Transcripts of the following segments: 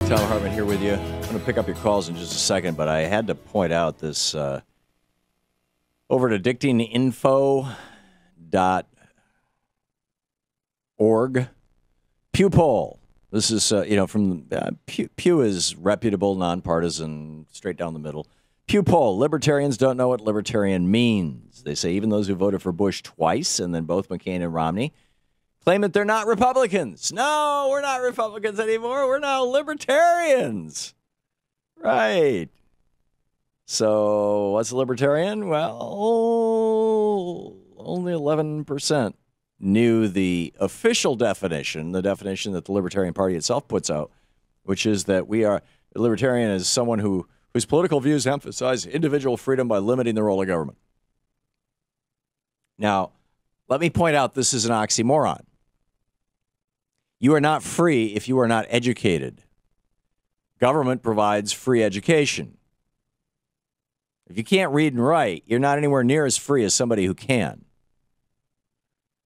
Thom Hartmann here with you. I'm going to pick up your calls in just a second, but I had to point out this over at addictinginfo.org Pew poll. This is, from Pew is reputable, nonpartisan, straight down the middle. Pew poll. Libertarians don't know what libertarian means. They say even those who voted for Bush twice and then both McCain and Romney claim that they're not Republicans. No, we're not Republicans anymore. We're now libertarians. Right. So what's a libertarian? Well, only 11% knew the official definition, the definition that the Libertarian Party itself puts out, which is that a libertarian is someone whose political views emphasize individual freedom by limiting the role of government. Now, let me point out this is an oxymoron. You are not free if you are not educated. Government provides free education. If you can't read and write, you're not anywhere near as free as somebody who can.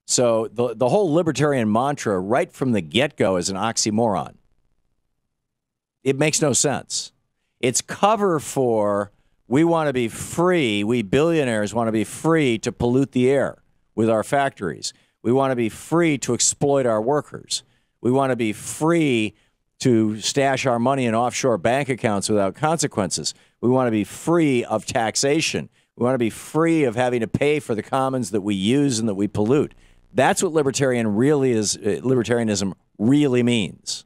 So the whole libertarian mantra right from the get-go is an oxymoron. It makes no sense. It's cover for we want to be free, we billionaires want to be free to pollute the air with our factories. We want to be free to exploit our workers. We want to be free to stash our money in offshore bank accounts without consequences. We want to be free of taxation. We want to be free of having to pay for the commons that we use and that we pollute. That's what libertarianism really means.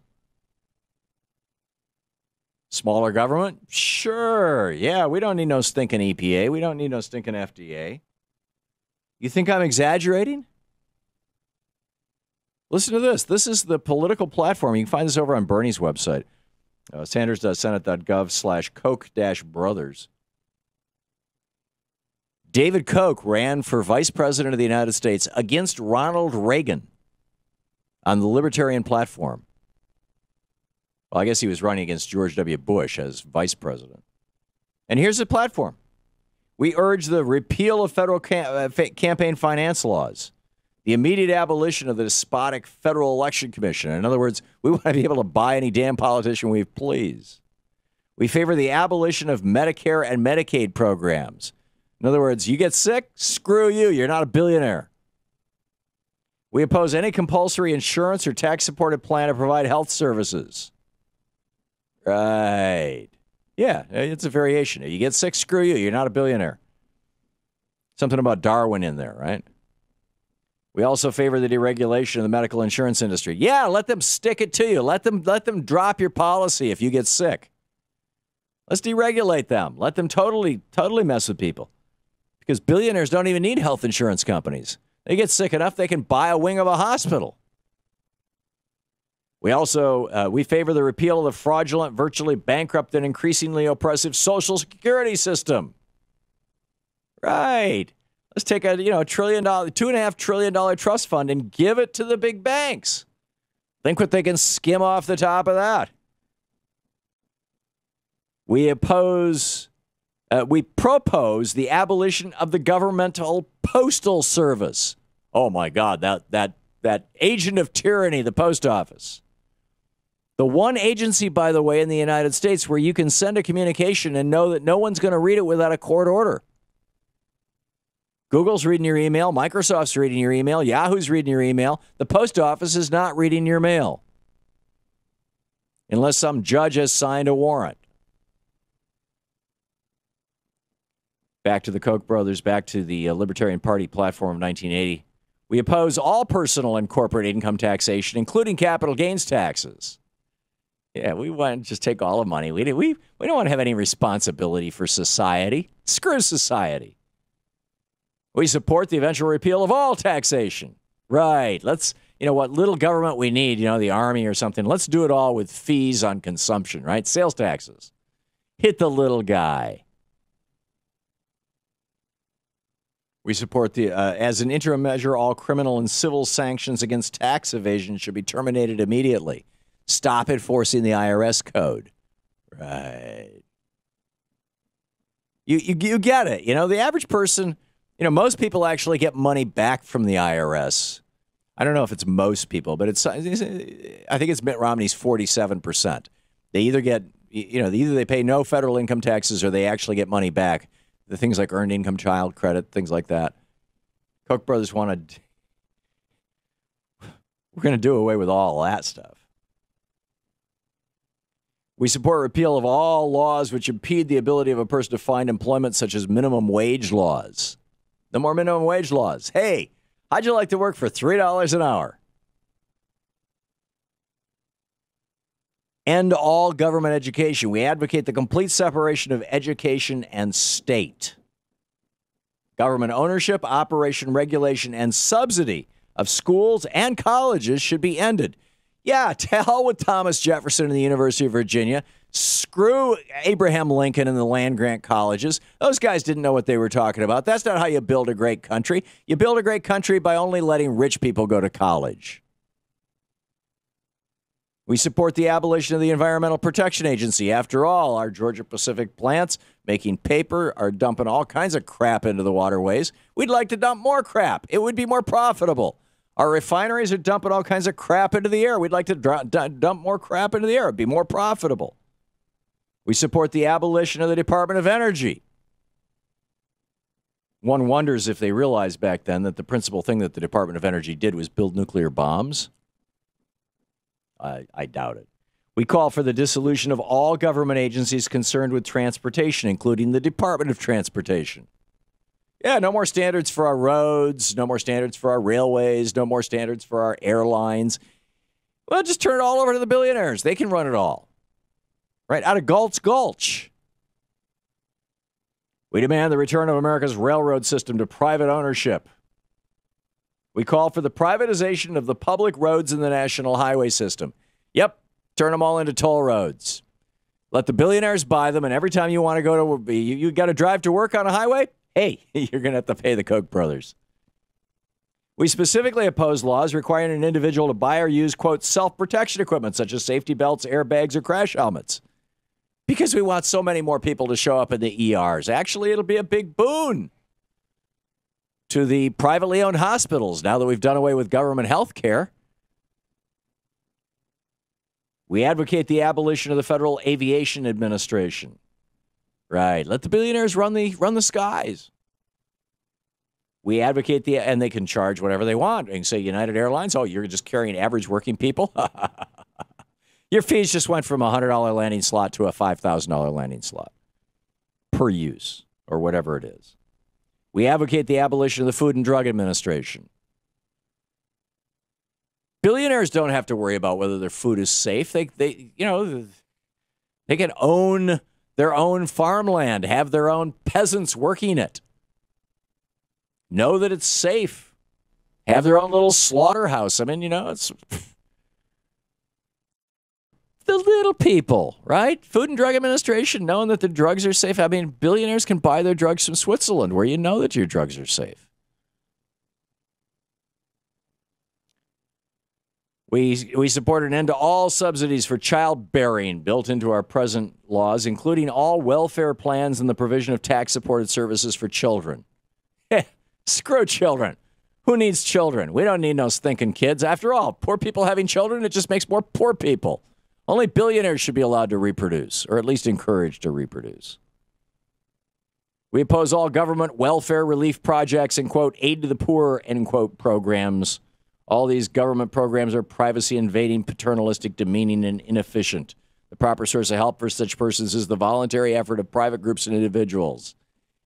Smaller government? Sure. Yeah, we don't need no stinking EPA. We don't need no stinking FDA. You think I'm exaggerating? Listen to this. This is the political platform. You can find this over on Bernie's website, sanders.senate.gov/Koch-brothers. David Koch ran for vice president of the United States against Ronald Reagan on the Libertarian platform. Well, I guess he was running against George W. Bush as vice president. And here's the platform. We urge the repeal of federal campaign finance laws, the immediate abolition of the despotic Federal Election Commission. In other words, we want to be able to buy any damn politician we please. We favor the abolition of Medicare and Medicaid programs. In other words, you get sick, screw you. You're not a billionaire. We oppose any compulsory insurance or tax-supported plan to provide health services. Right. Yeah, it's a variation. You get sick, screw you. You're not a billionaire. Something about Darwin in there, right? We also favor the deregulation of the medical insurance industry. Yeah, let them stick it to you. Let them drop your policy if you get sick. Let's deregulate them. Let them totally mess with people. Because billionaires don't even need health insurance companies. They get sick enough they can buy a wing of a hospital. We also we favor the repeal of the fraudulent, virtually bankrupt, and increasingly oppressive Social Security system. Right. Let's take a $1 trillion, $2.5 trillion trust fund and give it to the big banks. Think what they can skim off the top of that. We propose the abolition of the governmental postal service. Oh my God, that agent of tyranny, the post office. The one agency, by the way, in the United States where you can send a communication and know that no one's going to read it without a court order. Google's reading your email. Microsoft's reading your email. Yahoo's reading your email. The post office is not reading your mail unless some judge has signed a warrant. Back to the Koch brothers, back to the Libertarian Party platform of 1980. We oppose all personal and corporate income taxation, including capital gains taxes. Yeah, we want to just take all the money. We don't want to have any responsibility for society. Screw society. We support the eventual repeal of all taxation. Right. Let's, what little government we need, the army or something. Let's do it all with fees on consumption, right? Sales taxes. Hit the little guy. We support as an interim measure, all criminal and civil sanctions against tax evasion should be terminated immediately. Stop enforcing the IRS code. Right. You get it. The average person, most people actually get money back from the IRS. I don't know if it's most people, but I think it's Mitt Romney's 47%. They either get, either they pay no federal income taxes or they actually get money back. The things like earned income child credit, things like that. Koch brothers we're going to do away with all that stuff. We support repeal of all laws which impede the ability of a person to find employment, such as minimum wage laws. No more minimum wage laws. Hey, how'd you like to work for $3 an hour? End all government education. We advocate the complete separation of education and state. Government ownership, operation, regulation, and subsidy of schools and colleges should be ended. Yeah, to hell with Thomas Jefferson and the University of Virginia. Screw Abraham Lincoln and the land-grant colleges. Those guys didn't know what they were talking about. That's not how you build a great country. You build a great country by only letting rich people go to college. We support the abolition of the Environmental Protection Agency. After all, our Georgia-Pacific plants making paper are dumping all kinds of crap into the waterways. We'd like to dump more crap. It would be more profitable. Our refineries are dumping all kinds of crap into the air. We'd like to dump more crap into the air. It'd be more profitable. We support the abolition of the Department of Energy. One wonders if they realized back then that the principal thing that the Department of Energy did was build nuclear bombs. I doubt it. We call for the dissolution of all government agencies concerned with transportation, including the Department of Transportation. Yeah, no more standards for our roads, no more standards for our railways, no more standards for our airlines. Well, just turn it all over to the billionaires. They can run it all. Right out of Galt's Gulch. We demand the return of America's railroad system to private ownership. We call for the privatization of the public roads in the national highway system. Yep, turn them all into toll roads. Let the billionaires buy them, and every time you want to go to, you got to drive to work on a highway? Hey, you're going to have to pay the Koch brothers. We specifically oppose laws requiring an individual to buy or use, quote, self-protection equipment, such as safety belts, airbags, or crash helmets. Because we want so many more people to show up in the ERs. Actually, it'll be a big boon to the privately owned hospitals now that we've done away with government health care. We advocate the abolition of the Federal Aviation Administration. Right. Let the billionaires run the skies. We advocate and they can charge whatever they want. You can say United Airlines, oh, you're just carrying average working people? Your fees just went from a $100 landing slot to a $5,000 landing slot per use or whatever it is. We advocate the abolition of the Food and Drug Administration. Billionaires don't have to worry about whether their food is safe. They can own their own farmland, have their own peasants working it. Know that it's safe. Have their own little slaughterhouse. I mean, it's the little people, right? Food and Drug Administration, knowing that the drugs are safe. I mean, billionaires can buy their drugs from Switzerland where you know that your drugs are safe. We support an end to all subsidies for childbearing built into our present laws, including all welfare plans and the provision of tax-supported services for children. Screw children. Who needs children? We don't need no stinking kids. After all, poor people having children, it just makes more poor people. Only billionaires should be allowed to reproduce, or at least encouraged to reproduce. We oppose all government welfare relief projects and, quote, aid to the poor, end quote, programs. All these government programs are privacy-invading, paternalistic, demeaning, and inefficient. The proper source of help for such persons is the voluntary effort of private groups and individuals.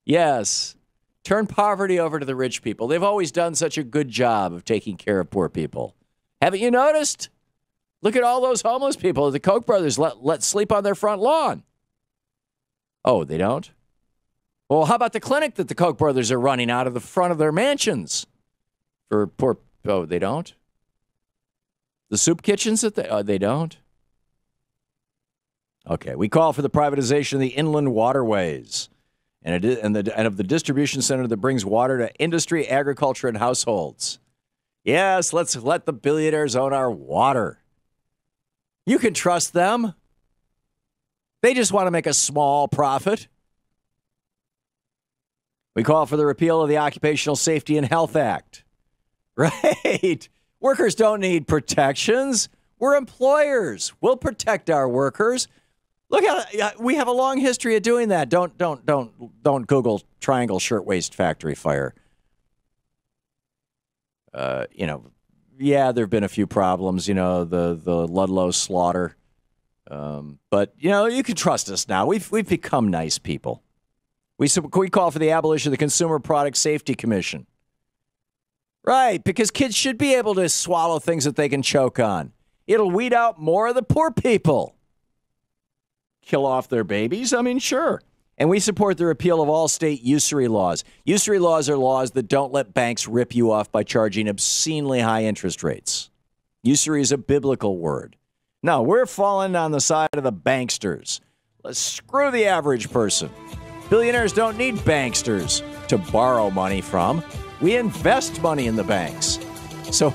Yes, turn poverty over to the rich people. They've always done such a good job of taking care of poor people. Haven't you noticed? Look at all those homeless people the Koch brothers let sleep on their front lawn. Oh, they don't? Well, how about the clinic that the Koch brothers are running out of the front of their mansions for poor? Oh, they don't? The soup kitchens that they don't? Okay, we call for the privatization of the inland waterways and of the distribution center that brings water to industry, agriculture, and households. Yes, let's let the billionaires own our water. You can trust them. They just want to make a small profit. We call for the repeal of the Occupational Safety and Health Act. Right. Workers don't need protections. We're employers. We'll protect our workers. Look at we have a long history of doing that. Don't Google Triangle Shirtwaist Factory fire. Yeah, there have been a few problems. The Ludlow slaughter. But you can trust us now. We've become nice people. We call for the abolition of the Consumer Product Safety Commission. Right, because kids should be able to swallow things that they can choke on. It'll weed out more of the poor people. Kill off their babies? I mean, sure. And we support the repeal of all state usury laws. Usury laws are laws that don't let banks rip you off by charging obscenely high interest rates. Usury is a biblical word. No, we're falling on the side of the banksters. Let's screw the average person. Billionaires don't need banksters to borrow money from. We invest money in the banks. So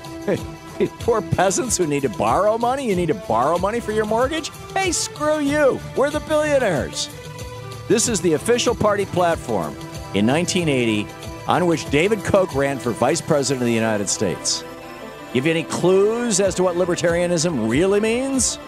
poor peasants who need to borrow money, you need to borrow money for your mortgage? Hey, screw you. We're the billionaires. This is the official party platform in 1980 on which David Koch ran for vice president of the United States. Give you any clues as to what libertarianism really means?